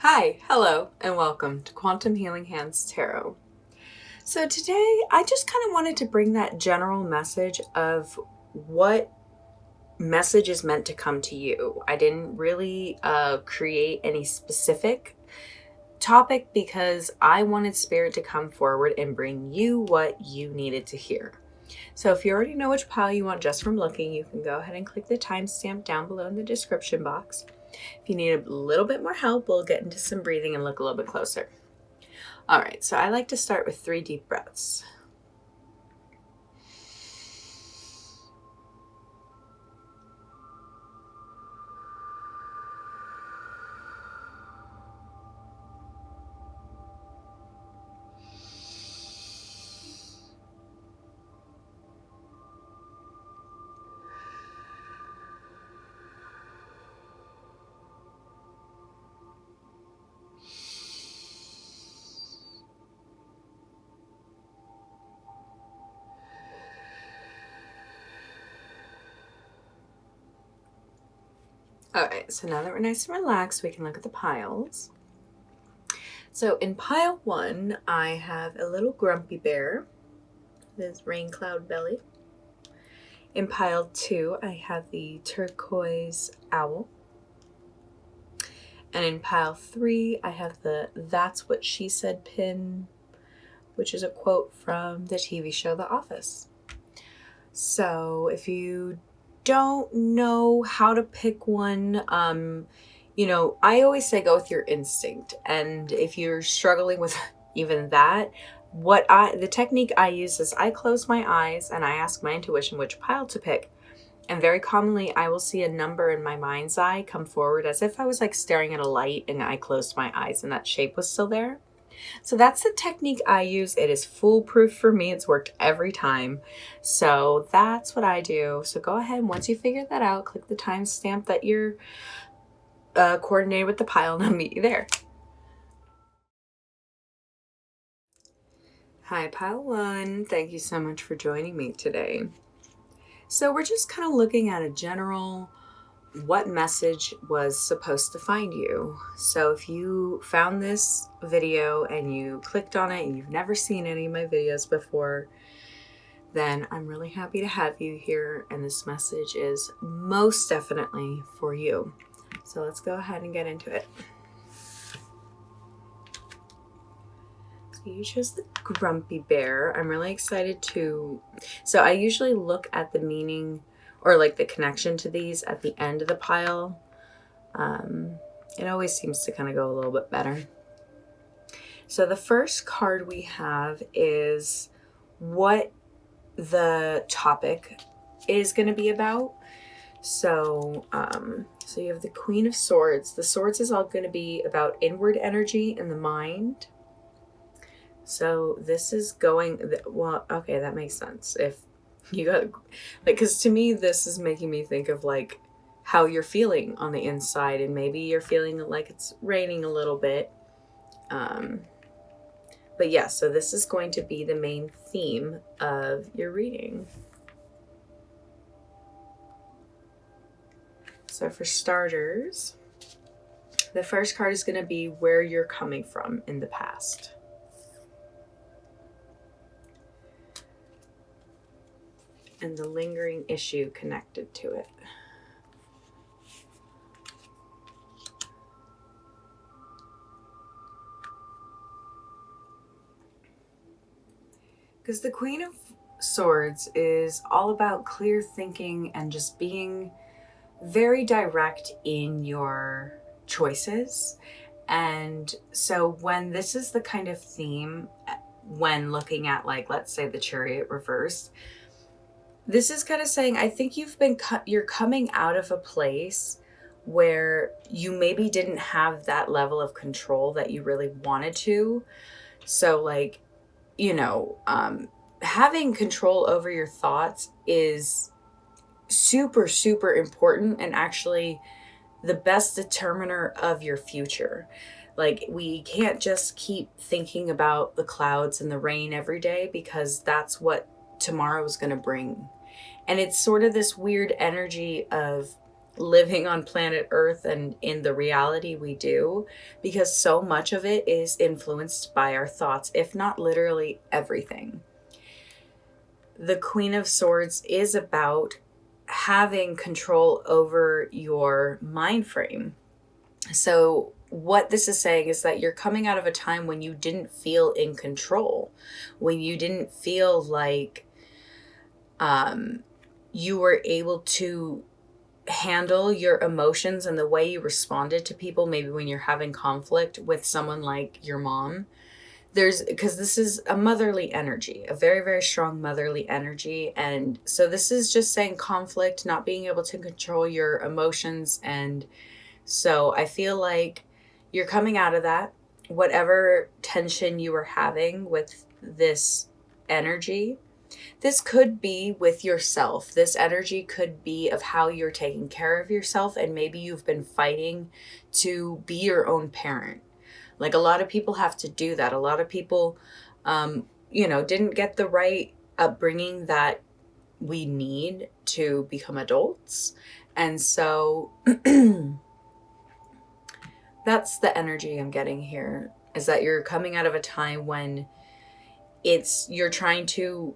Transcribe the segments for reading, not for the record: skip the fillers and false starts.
Hi, hello, and welcome to Quantum Healing Hands Tarot. So today I just kind of wanted to bring that general message of what message is meant to come to you. I didn't really create any specific topic because I wanted Spirit to come forward and bring you what you needed to hear. So if you already know which pile you want just from looking, you can go ahead and click the timestamp down below in the description box. If you need a little bit more help, we'll get into some breathing and look a little bit closer. All right, so I like to start with 3 deep breaths. All right, so now that we're nice and relaxed, we can look at the piles. So in pile 1, I have a little grumpy bear, this rain cloud belly. In pile 2, I have the turquoise owl. And in pile 3, I have the That's What She Said pin, which is a quote from the TV show The Office. So if you don't know how to pick one, I always say go with your instinct. And if you're struggling with even that, the technique I use is I close my eyes and I ask my intuition which pile to pick. And very commonly I will see a number in my mind's eye come forward as if I was like staring at a light and I closed my eyes and that shape was still there. So that's the technique I use. It is foolproof for me. It's worked every time. So that's what I do. So go ahead, once you figure that out, click the timestamp that you're coordinated with the pile and I'll meet you there. Hi, pile 1. Thank you so much for joining me today. So we're just kind of looking at a general what message was supposed to find you. So if you found this video and you clicked on it and you've never seen any of my videos before, then I'm really happy to have you here, and this message is most definitely for you. So let's go ahead and get into it. So you chose the grumpy bear. I'm really excited so I usually look at the meaning or like the connection to these at the end of the pile. It always seems to kind of go a little bit better. So the first card we have is what the topic is going to be about. So you have the Queen of Swords. The Swords is all going to be about inward energy and the mind. So this is okay, that makes sense. If you got, because to me, this is making me think of like how you're feeling on the inside, and maybe you're feeling like it's raining a little bit. But yeah, so this is going to be the main theme of your reading. So for starters, the first card is going to be where you're coming from in the past. And the lingering issue connected to it. Because the Queen of Swords is all about clear thinking and just being very direct in your choices. And so when this is the kind of theme, when looking at, like, let's say the Chariot reversed, this is kind of saying, I think you're coming out of a place where you maybe didn't have that level of control that you really wanted to. So like, having control over your thoughts is super, super important, and actually the best determiner of your future. Like, we can't just keep thinking about the clouds and the rain every day, because that's what tomorrow is going to bring. And it's sort of this weird energy of living on planet Earth and in the reality we do, because so much of it is influenced by our thoughts, if not literally everything. The Queen of Swords is about having control over your mind frame. So what this is saying is that you're coming out of a time when you didn't feel in control, when you didn't feel like you were able to handle your emotions and the way you responded to people, maybe when you're having conflict with someone like your mom. Because this is a motherly energy, a very, very strong motherly energy. And so this is just saying conflict, not being able to control your emotions. And so I feel like you're coming out of that, whatever tension you were having with this energy. This could be with yourself. This energy could be of how you're taking care of yourself, and maybe you've been fighting to be your own parent. Like, a lot of people have to do that. A lot of people, didn't get the right upbringing that we need to become adults. And so that's the energy I'm getting here, is that you're coming out of a time when you're trying to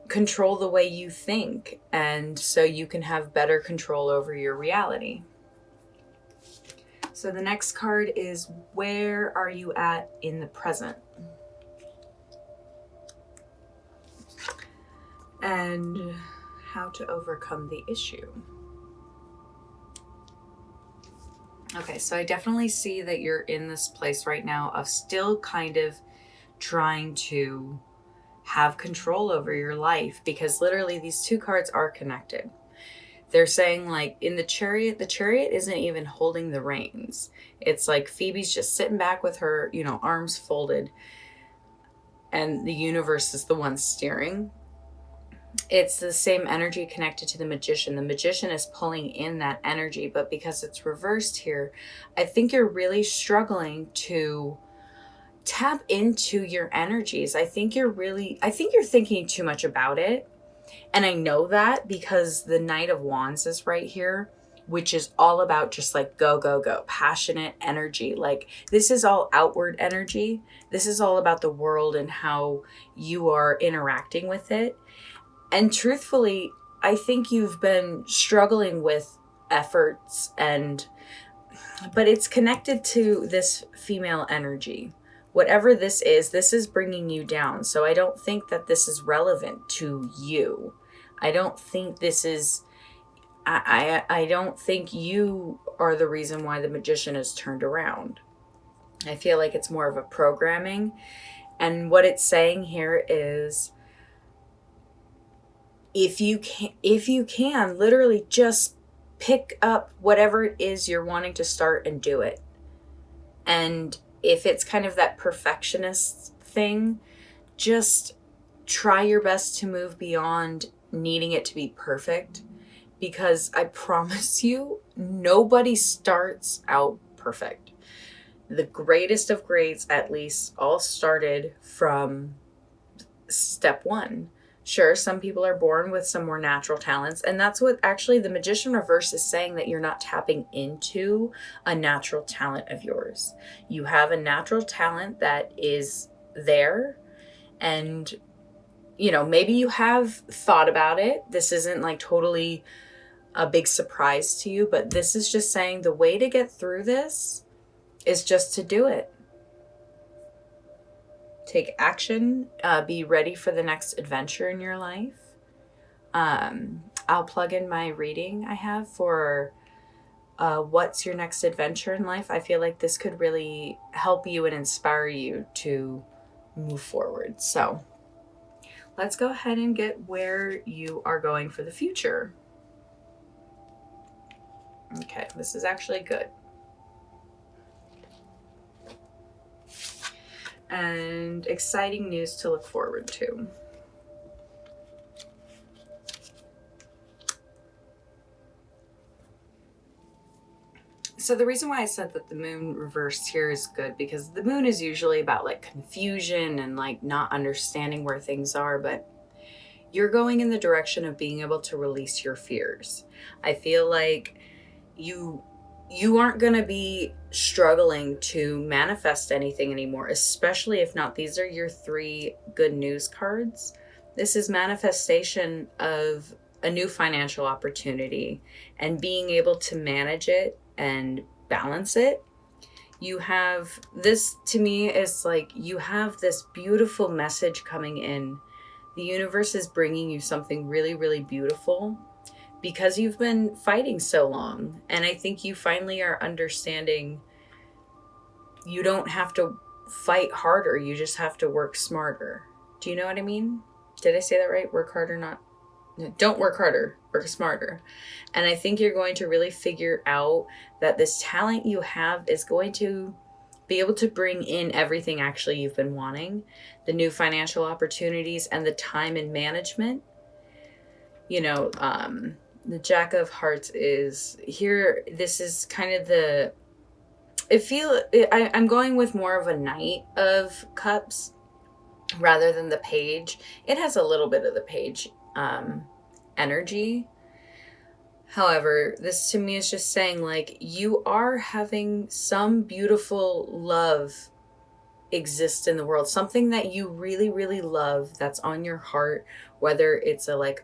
control the way you think, and so you can have better control over your reality. So the next card is, where are you at in the present? And how to overcome the issue. Okay, so I definitely see that you're in this place right now of still kind of trying to have control over your life, because literally these two cards are connected. They're saying, like, in the chariot isn't even holding the reins. It's like Phoebe's just sitting back with her, arms folded, and the universe is the one steering. It's the same energy connected to the Magician. The Magician is pulling in that energy, but because it's reversed here, I think you're really struggling to tap into your energies. I think you're thinking too much about it. And I know that because the Knight of Wands is right here, which is all about just like go, go, go, passionate energy. Like, this is all outward energy. This is all about the world and how you are interacting with it. And truthfully, I think you've been struggling with efforts, but it's connected to this female energy. Whatever this is bringing you down. So I don't think that this is relevant to you. I don't think this is, I don't think you are the reason why the Magician is turned around. I feel like it's more of a programming. And what it's saying here is, if you can literally just pick up whatever it is you're wanting to start and do it. And if it's kind of that perfectionist thing, just try your best to move beyond needing it to be perfect, because I promise you, nobody starts out perfect. The greatest of greats, at least, all started from step one. Sure, some people are born with some more natural talents, and that's what actually the Magician reverse is saying, that you're not tapping into a natural talent of yours. You have a natural talent that is there, and maybe you have thought about it. This isn't like totally a big surprise to you, but this is just saying the way to get through this is just to do it. Take action, be ready for the next adventure in your life. I'll plug in my reading I have for what's your next adventure in life. I feel like this could really help you and inspire you to move forward. So let's go ahead and get where you are going for the future. Okay, this is actually good. And exciting news to look forward to. So the reason why I said that the moon reversed here is good, because the moon is usually about like confusion and like not understanding where things are. But you're going in the direction of being able to release your fears. I feel like you aren't going to be struggling to manifest anything anymore, especially if not these are your 3 good news cards. This is manifestation of a new financial opportunity and being able to manage it and balance it. You have this, to me, is like you have this beautiful message coming in. The universe is bringing you something really, really beautiful because you've been fighting so long. And I think you finally are understanding you don't have to fight harder. You just have to work smarter. Do you know what I mean? Did I say that right? Work harder, not... Don't work harder, work smarter. And I think you're going to really figure out that this talent you have is going to be able to bring in everything actually you've been wanting, the new financial opportunities and the time and management. You know, the Jack of Hearts is here. This is kind of the, I'm going with more of a Knight of Cups rather than the Page. It has a little bit of the Page energy. However, this to me is just saying like you are having some beautiful love exist in the world, something that you really, really love that's on your heart, whether it's a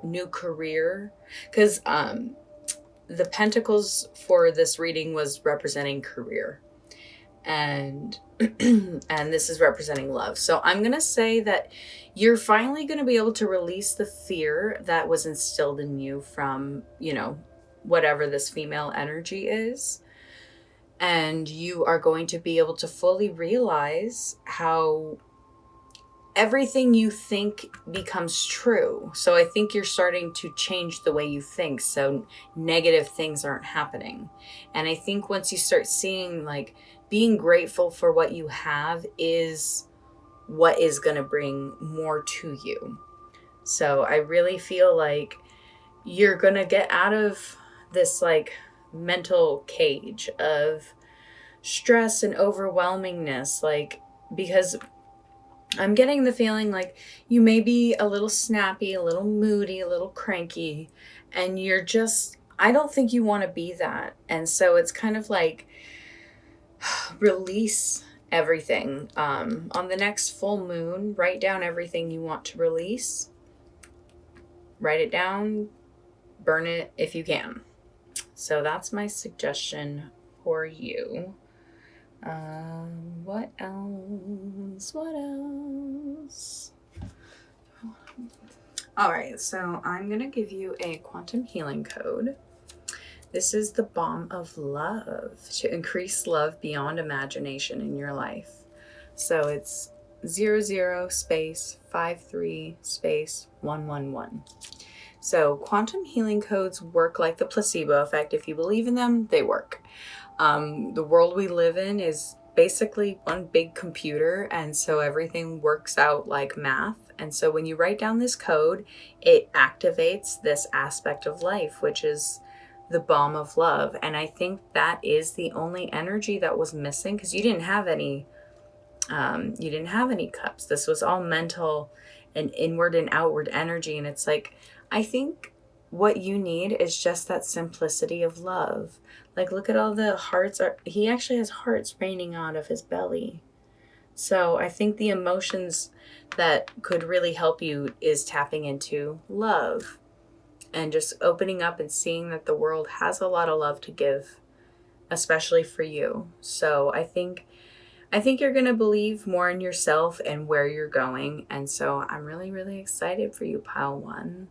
new career, because the Pentacles for this reading was representing career, and and this is representing love. So I'm gonna say that you're finally gonna be able to release the fear that was instilled in you from, you know, whatever this female energy is. And you are going to be able to fully realize how everything you think becomes true. So I think you're starting to change the way you think, so negative things aren't happening. And I think once you start seeing like being grateful for what you have is what is going to bring more to you. So I really feel like you're going to get out of this like mental cage of stress and overwhelmingness, like, because I'm getting the feeling like you may be a little snappy, a little moody, a little cranky, and you're just, I don't think you want to be that. And so it's kind of like release everything. On the next full moon, write down everything you want to release. Write it down, burn it if you can. So that's my suggestion for you. What else? What else? All right, so I'm going to give you a quantum healing code. This is the Balm of Love to increase love beyond imagination in your life. So it's 00 space 53 space 111. So quantum healing codes work like the placebo effect. If you believe in them, they work. The world we live in is basically one big computer, and so everything works out like math. And so when you write down this code, it activates this aspect of life, which is the balm of love. And I think that is the only energy that was missing, because you didn't have any cups. This was all mental and inward and outward energy. And it's like, I think what you need is just that simplicity of love. Like, look at all the hearts. He actually has hearts raining out of his belly. So I think the emotions that could really help you is tapping into love and just opening up and seeing that the world has a lot of love to give, especially for you. So I think you're going to believe more in yourself and where you're going. And so I'm really, really excited for you, Pile 1.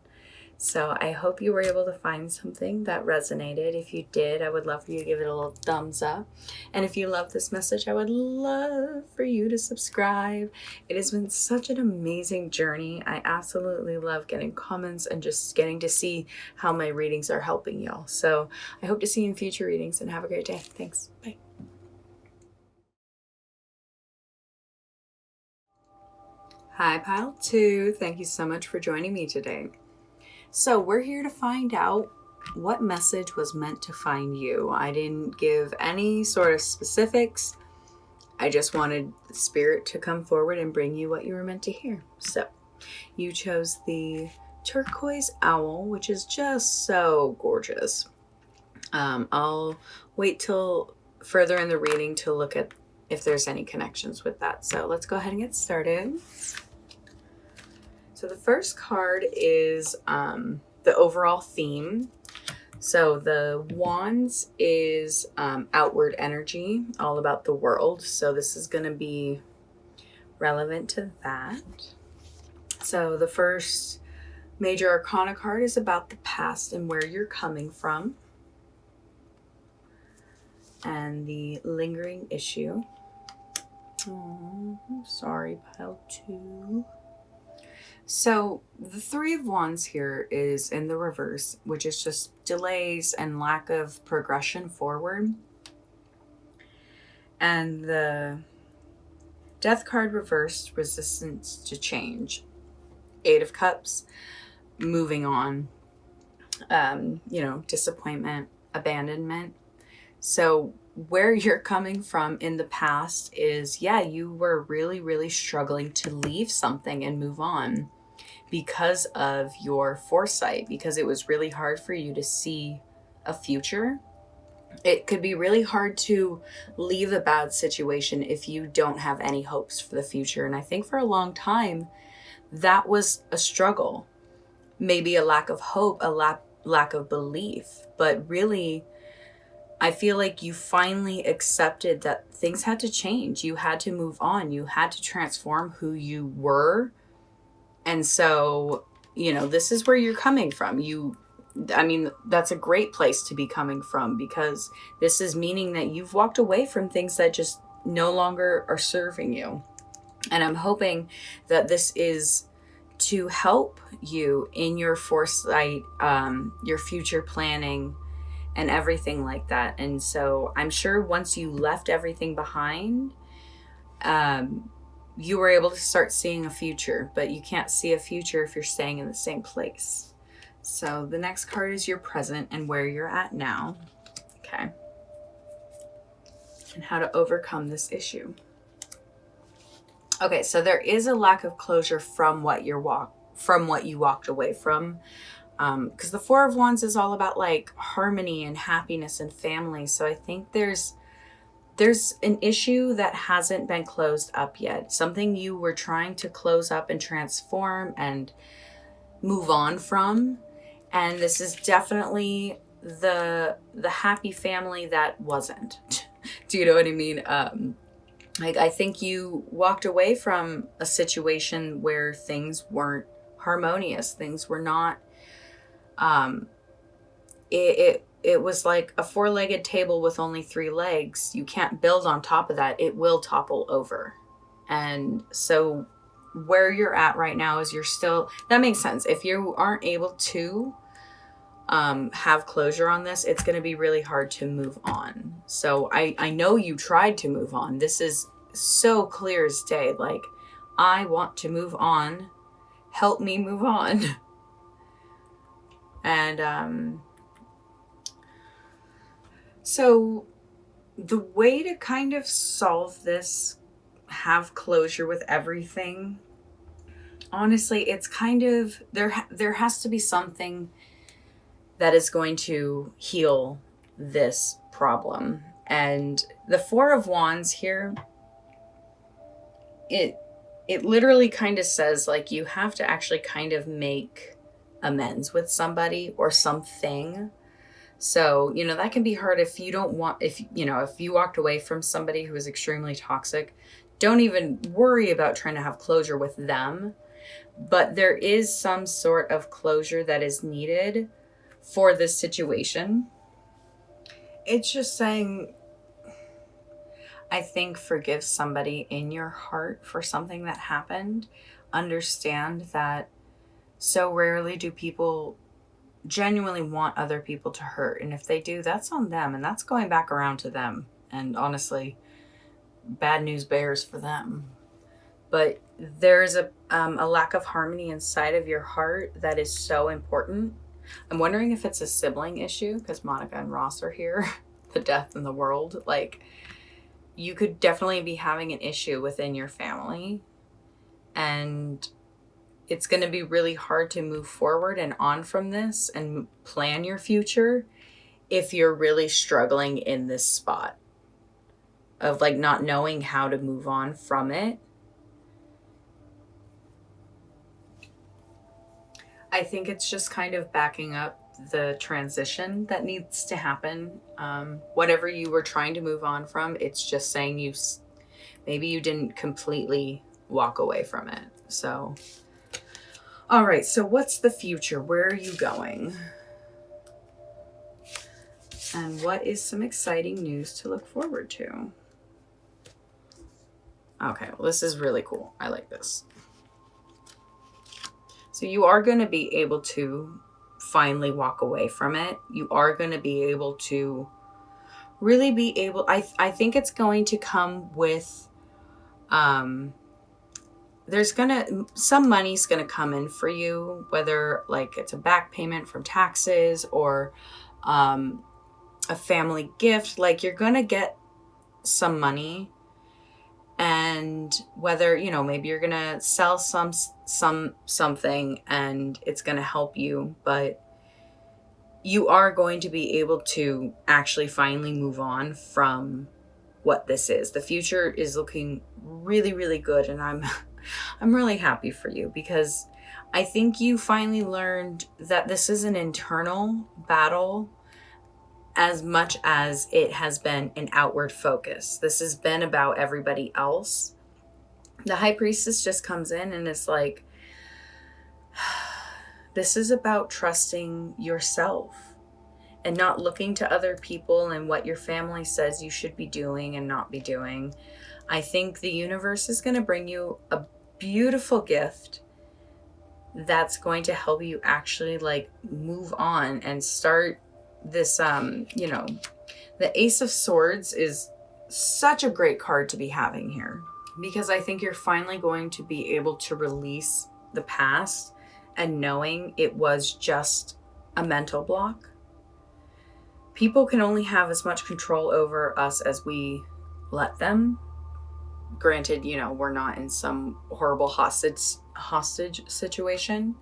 So I hope you were able to find something that resonated. If you did, I would love for you to give it a little thumbs up. And if you love this message, I would love for you to subscribe. It has been such an amazing journey. I absolutely love getting comments and just getting to see how my readings are helping y'all. So I hope to see you in future readings, and have a great day. Thanks. Bye. Hi, Pile 2. Thank you so much for joining me today. So we're here to find out what message was meant to find you. I didn't give any sort of specifics. I just wanted the spirit to come forward and bring you what you were meant to hear. So You chose the turquoise owl, which is just so gorgeous. I'll wait till further in the reading to look at if there's any connections with that. So let's go ahead and get started. So the first card is the overall theme. So the wands is outward energy, all about the world. So this is going to be relevant to that. So the first major arcana card is about the past and where you're coming from. And the lingering issue. Oh, sorry, pile 2. So the 3 of Wands here is in the reverse, which is just delays and lack of progression forward. And the Death card reversed, resistance to change. 8 of Cups, moving on. Disappointment, abandonment. So where you're coming from in the past is, you were really, really struggling to leave something and move on because of your foresight, because it was really hard for you to see a future. It could be really hard to leave a bad situation if you don't have any hopes for the future. And I think for a long time, that was a struggle. Maybe a lack of hope, a lack of belief. But really, I feel like you finally accepted that things had to change. You had to move on. You had to transform who you were. And so, this is where you're coming from. That's a great place to be coming from, because this is meaning that you've walked away from things that just no longer are serving you. And I'm hoping that this is to help you in your foresight, your future planning, and everything like that. And so I'm sure once you left everything behind, you were able to start seeing a future, but you can't see a future if you're staying in the same place. So the next card is your present and where you're at now. Okay. And how to overcome this issue. Okay, so there is a lack of closure from what you walked away from. Because the 4 of Wands is all about like harmony and happiness and family. So I think there's an issue that hasn't been closed up yet. Something you were trying to close up and transform and move on from. And this is definitely the happy family that wasn't. Do you know what I mean? I think you walked away from a situation where things weren't harmonious. Things were not. It was like a 4-legged table with only 3 legs. You can't build on top of that. It will topple over. And so where you're at right now is that makes sense. If you aren't able to have closure on this, it's going to be really hard to move on. So I know you tried to move on. This is so clear as day. Like, I want to move on. Help me move on. And so the way to kind of solve this, have closure with everything, honestly, it's kind of, there has to be something that is going to heal this problem. And the 4 of Wands here, it literally kind of says like you have to actually kind of make amends with somebody or something. So, that can be hard if you walked away from somebody who is extremely toxic. Don't even worry about trying to have closure with them. But there is some sort of closure that is needed for this situation. It's just saying, I think, forgive somebody in your heart for something that happened. Understand that so rarely do people genuinely want other people to hurt. And if they do, that's on them. And that's going back around to them. And honestly, bad news bears for them. But there's a lack of harmony inside of your heart that is so important. I'm wondering if it's a sibling issue, because Monica and Ross are here. The death in the world. Like, you could definitely be having an issue within your family. And it's going to be really hard to move forward and on from this and plan your future if you're really struggling in this spot of like not knowing how to move on from it. I think it's just kind of backing up the transition that needs to happen. Whatever you were trying to move on from, it's just saying maybe you didn't completely walk away from it. So, all right. So what's the future? Where are you going? And what is some exciting news to look forward to? Okay, well, this is really cool. I like this. So you are going to be able to finally walk away from it. You are going to be able to really be able, I think it's going to come with, some money's going to come in for you, whether like it's a back payment from taxes or a family gift. Like you're going to get some money. And whether, maybe you're going to sell something and it's going to help you, but you are going to be able to actually finally move on from what this is. The future is looking really, really good. And I'm really happy for you because I think you finally learned that this is an internal battle as much as it has been an outward focus. This has been about everybody else. The high priestess just comes in and it's like, this is about trusting yourself and not looking to other people and what your family says you should be doing and not be doing. I think the universe is going to bring you a beautiful gift that's going to help you actually like move on and start this, the Ace of Swords is such a great card to be having here because I think you're finally going to be able to release the past and knowing it was just a mental block. People can only have as much control over us as we let them. Granted, we're not in some horrible hostage situation.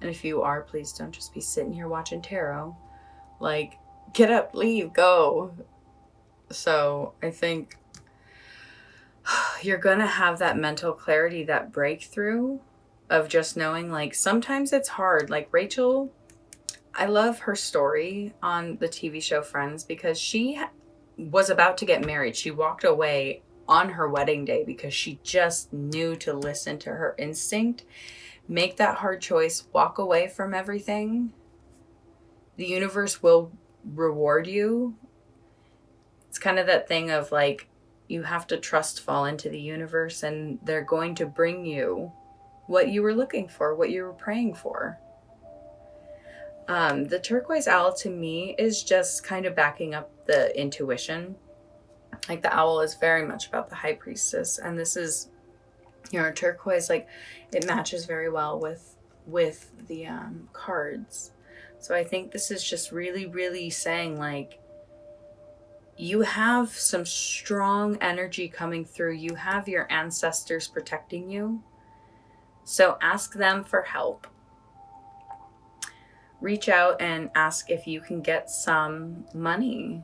And if you are, please don't just be sitting here watching tarot. Like, get up, leave, go. So I think you're going to have that mental clarity, that breakthrough of just knowing, like, sometimes it's hard. Like Rachel, I love her story on the TV show Friends because she was about to get married. She walked away on her wedding day because she just knew to listen to her instinct, make that hard choice, walk away from everything. The universe will reward you. It's kind of that thing of like, you have to fall into the universe and they're going to bring you what you were looking for, what you were praying for. The turquoise owl to me is just kind of backing up the intuition. Like the owl is very much about the high priestess. And this is, turquoise, like it matches very well with the cards. So I think this is just really, really saying like, you have some strong energy coming through. You have your ancestors protecting you. So ask them for help. Reach out and ask if you can get some money.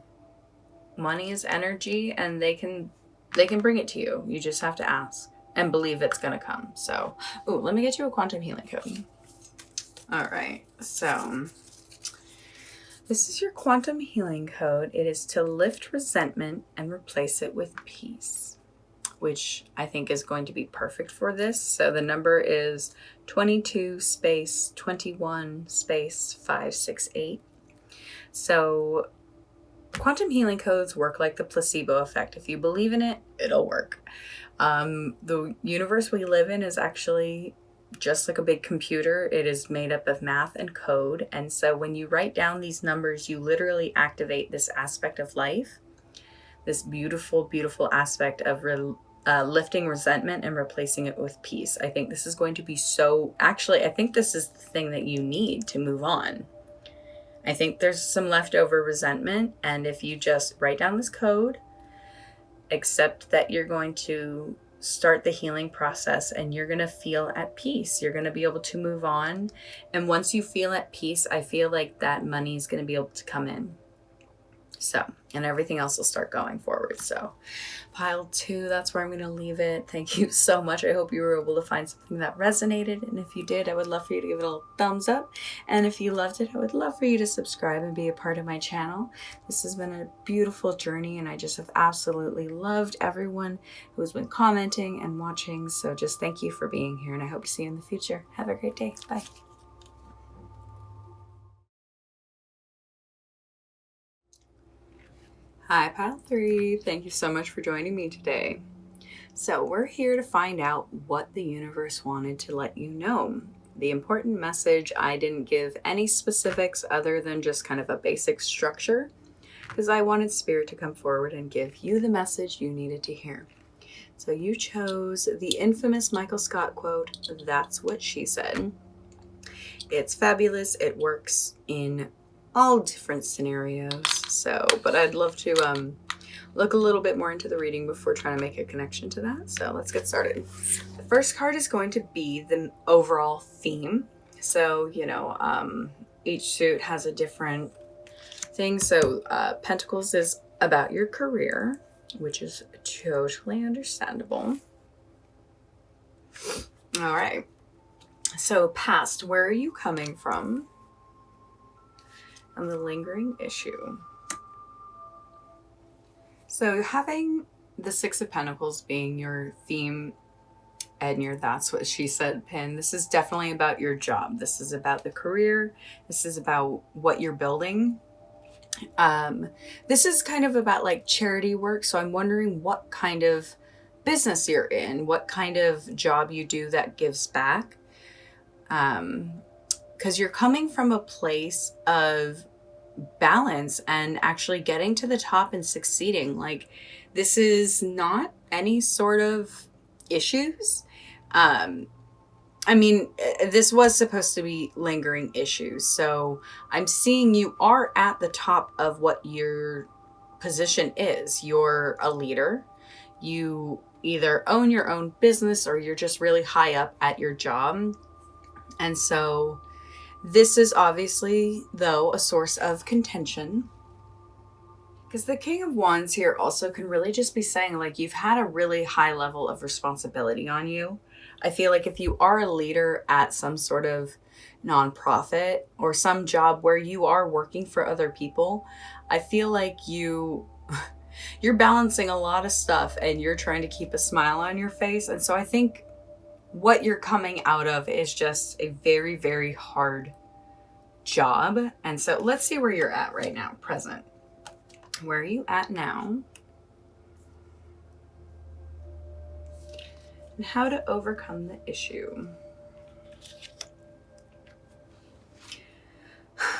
Money is energy and they can bring it to you. You just have to ask and believe it's going to come. So, let me get you a quantum healing code. All right. So this is your quantum healing code. It is to lift resentment and replace it with peace, which I think is going to be perfect for this. So the number is 22 space 21 space 568. So quantum healing codes work like the placebo effect. If you believe in it, it'll work. The universe we live in is actually just like a big computer. It is made up of math and code. And so when you write down these numbers, you literally activate this aspect of life, this beautiful, beautiful aspect of lifting resentment and replacing it with peace. I think this is going to be I think this is the thing that you need to move on. I think there's some leftover resentment. And if you just write down this code, accept that you're going to start the healing process, and you're going to feel at peace. You're going to be able to move on. And once you feel at peace, I feel like that money is going to be able to come in. So, and everything else will start going forward. So pile 2, that's where I'm going to leave it. Thank you so much. I hope you were able to find something that resonated. And if you did, I would love for you to give it a little thumbs up. And if you loved it, I would love for you to subscribe and be a part of my channel. This has been a beautiful journey, and I just have absolutely loved everyone who's been commenting and watching. So just thank you for being here, and I hope to see you in the future. Have a great day. Bye. Hi, Pile 3. Thank you so much for joining me today. So we're here to find out what the universe wanted to let you know. The important message, I didn't give any specifics other than just kind of a basic structure, because I wanted Spirit to come forward and give you the message you needed to hear. So you chose the infamous Michael Scott quote, "That's what she said." It's fabulous. It works in all different scenarios. So, but I'd love to look a little bit more into the reading before trying to make a connection to that. So let's get started. The first card is going to be the overall theme. So, each suit has a different thing. So Pentacles is about your career, which is totally understandable. All right. So past, where are you coming from? And the lingering issue. So having the 6 of Pentacles being your theme and your "That's what she said" pin, this is definitely about your job. This is about the career. This is about what you're building. This is kind of about like charity work. So I'm wondering what kind of business you're in, what kind of job you do that gives back. Because you're coming from a place of balance and actually getting to the top and succeeding. Like, this is not any sort of issues. This was supposed to be lingering issues. So I'm seeing you are at the top of what your position is. You're a leader. You either own your own business or you're just really high up at your job. And so this is obviously, though, a source of contention, because the King of Wands here also can really just be saying, like, you've had a really high level of responsibility on you. I feel like if you are a leader at some sort of nonprofit or some job where you are working for other people, I feel like you're balancing a lot of stuff and you're trying to keep a smile on your face. And so I think what you're coming out of is just a very, very hard job. And so let's see where you're at right now, present. Where are you at now? And how to overcome the issue.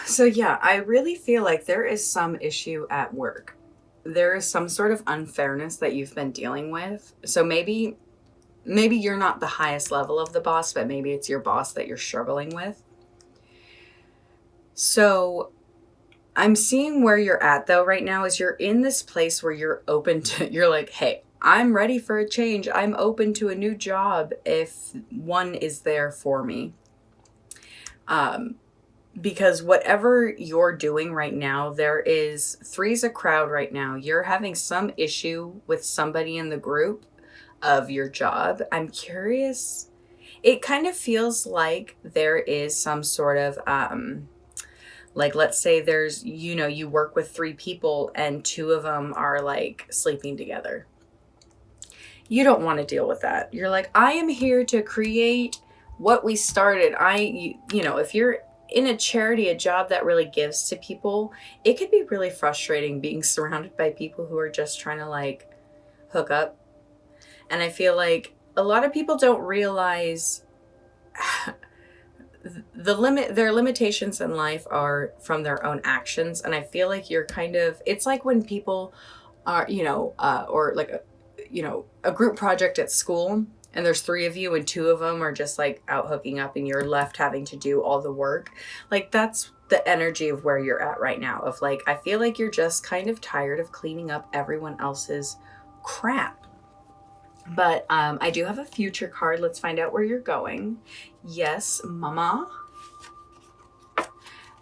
So yeah, I really feel like there is some issue at work. There is some sort of unfairness that you've been dealing with. So maybe you're not the highest level of the boss, but maybe it's your boss that you're struggling with. So I'm seeing where you're at though right now is you're in this place where you're open to, you're like, hey, I'm ready for a change. I'm open to a new job if one is there for me. Because whatever you're doing right now, there is 3's a crowd right now. You're having some issue with somebody in the group of your job. I'm curious. It kind of feels like there is some sort of, like, let's say there's, you work with 3 people and 2 of them are like sleeping together. You don't want to deal with that. You're like, I am here to create what we started. If you're in a charity, a job that really gives to people, it could be really frustrating being surrounded by people who are just trying to like hook up. And I feel like a lot of people don't realize their limitations in life are from their own actions. And I feel like you're kind of, it's like when people are, or like a group project at school and there's 3 of you and 2 of them are just like out hooking up and you're left having to do all the work. Like, that's the energy of where you're at right now, of like, I feel like you're just kind of tired of cleaning up everyone else's crap. But I do have a future card. Let's find out where you're going. Yes, mama.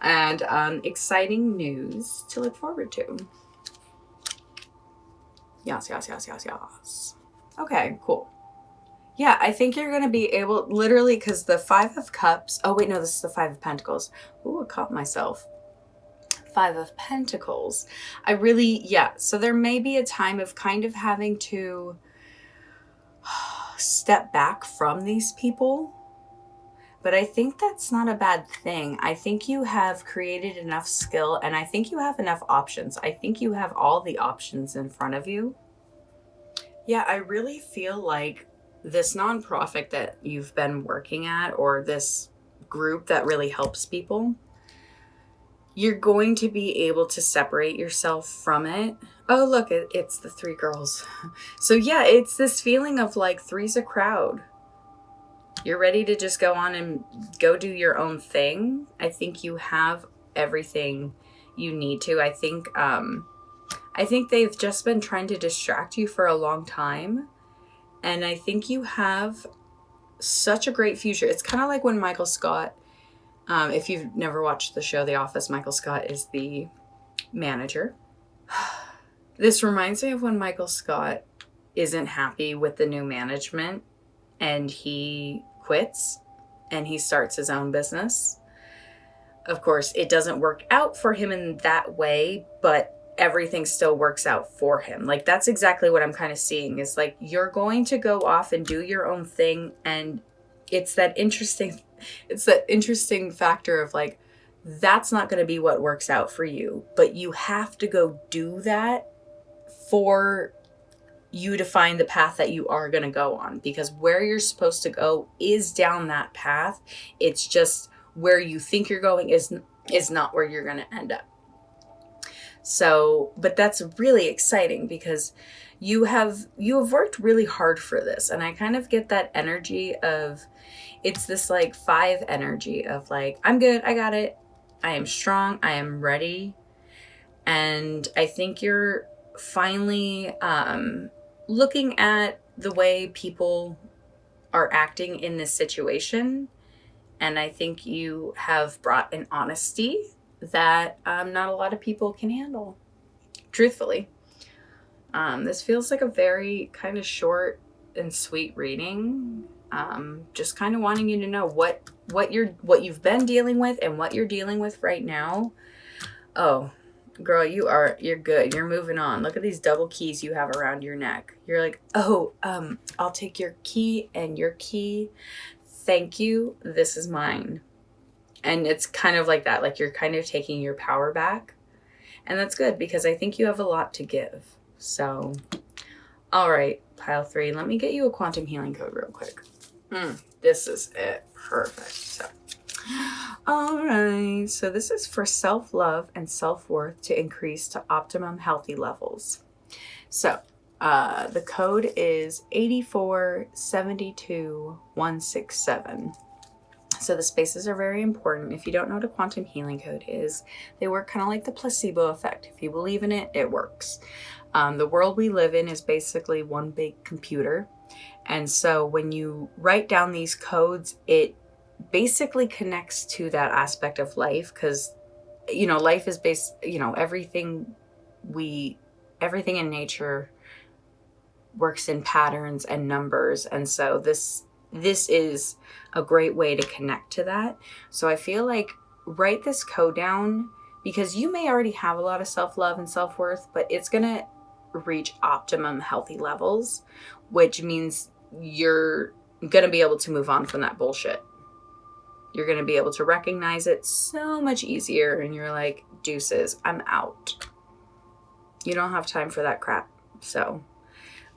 And exciting news to look forward to. Yes. Okay, cool. Yeah, I think you're going to be able, literally, because the Five of Cups. Oh, wait, no, this is the Five of Pentacles. Ooh, I caught myself. Five of Pentacles. So there may be a time of kind of having to step back from these people. But I think that's not a bad thing. I think you have created enough skill, and I think you have enough options. I think you have all the options in front of you. Yeah, I really feel like this nonprofit that you've been working at, or this group that really helps people, you're going to be able to separate yourself from it. Oh, look, it's the three girls. So yeah, it's this feeling of like three's a crowd. You're ready to just go on and go do your own thing. I think you have everything you need to. I think they've just been trying to distract you for a long time. And I think you have such a great future. It's kind of like when Michael Scott, if you've never watched the show The Office, Michael Scott is the manager. This reminds me of when Michael Scott isn't happy with the new management and he quits and he starts his own business. Of course, it doesn't work out for him in that way, but everything still works out for him. Like, that's exactly what I'm kind of seeing, is like, you're going to go off and do your own thing. And it's that interesting factor of like, that's not going to be what works out for you, but you have to go do that for you to find the path that you are going to go on, because where you're supposed to go is down that path. It's just where you think you're going is not where you're going to end up. So, but that's really exciting because you have worked really hard for this. And I kind of get that energy of, it's this like 5 energy of like, I'm good, I got it, I am strong, I am ready. And I think you're finally looking at the way people are acting in this situation. And I think you have brought an honesty that not a lot of people can handle, truthfully. This feels like a very kind of short and sweet reading. Just kind of wanting you to know what you've been dealing with and what you're dealing with right now. Oh, girl, you're good. You're moving on. Look at these double keys you have around your neck. You're like, oh, I'll take your key and your key. Thank you. This is mine. And it's kind of like that. Like, you're kind of taking your power back. And that's good because I think you have a lot to give. So, all right, pile 3. Let me get you a quantum healing code real quick. This is it. Perfect. So, all right. So this is for self-love and self-worth to increase to optimum healthy levels. So the code is 8472167. So the spaces are very important. If you don't know what a quantum healing code is, they work kind of like the placebo effect. If you believe in it, it works. The world we live in is basically one big computer. And so when you write down these codes, it basically connects to that aspect of life, because, you know, life is based, you know, everything in nature works in patterns and numbers. And so this is a great way to connect to that. So I feel like write this code down, because you may already have a lot of self-love and self-worth, but it's going to reach optimum healthy levels, which means you're going to be able to move on from that bullshit. You're going to be able to recognize it so much easier, and you're like, deuces, I'm out. You don't have time for that crap. So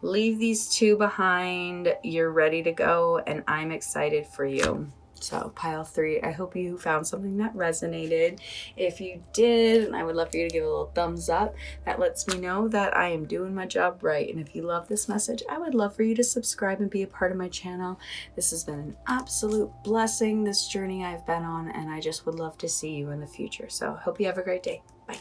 leave these 2 behind. You're ready to go, and I'm excited for you. So pile 3, I hope you found something that resonated. If you did, and I would love for you to give a little thumbs up. That lets me know that I am doing my job right. And if you love this message, I would love for you to subscribe and be a part of my channel. This has been an absolute blessing, this journey I've been on, and I just would love to see you in the future. So hope you have a great day. Bye.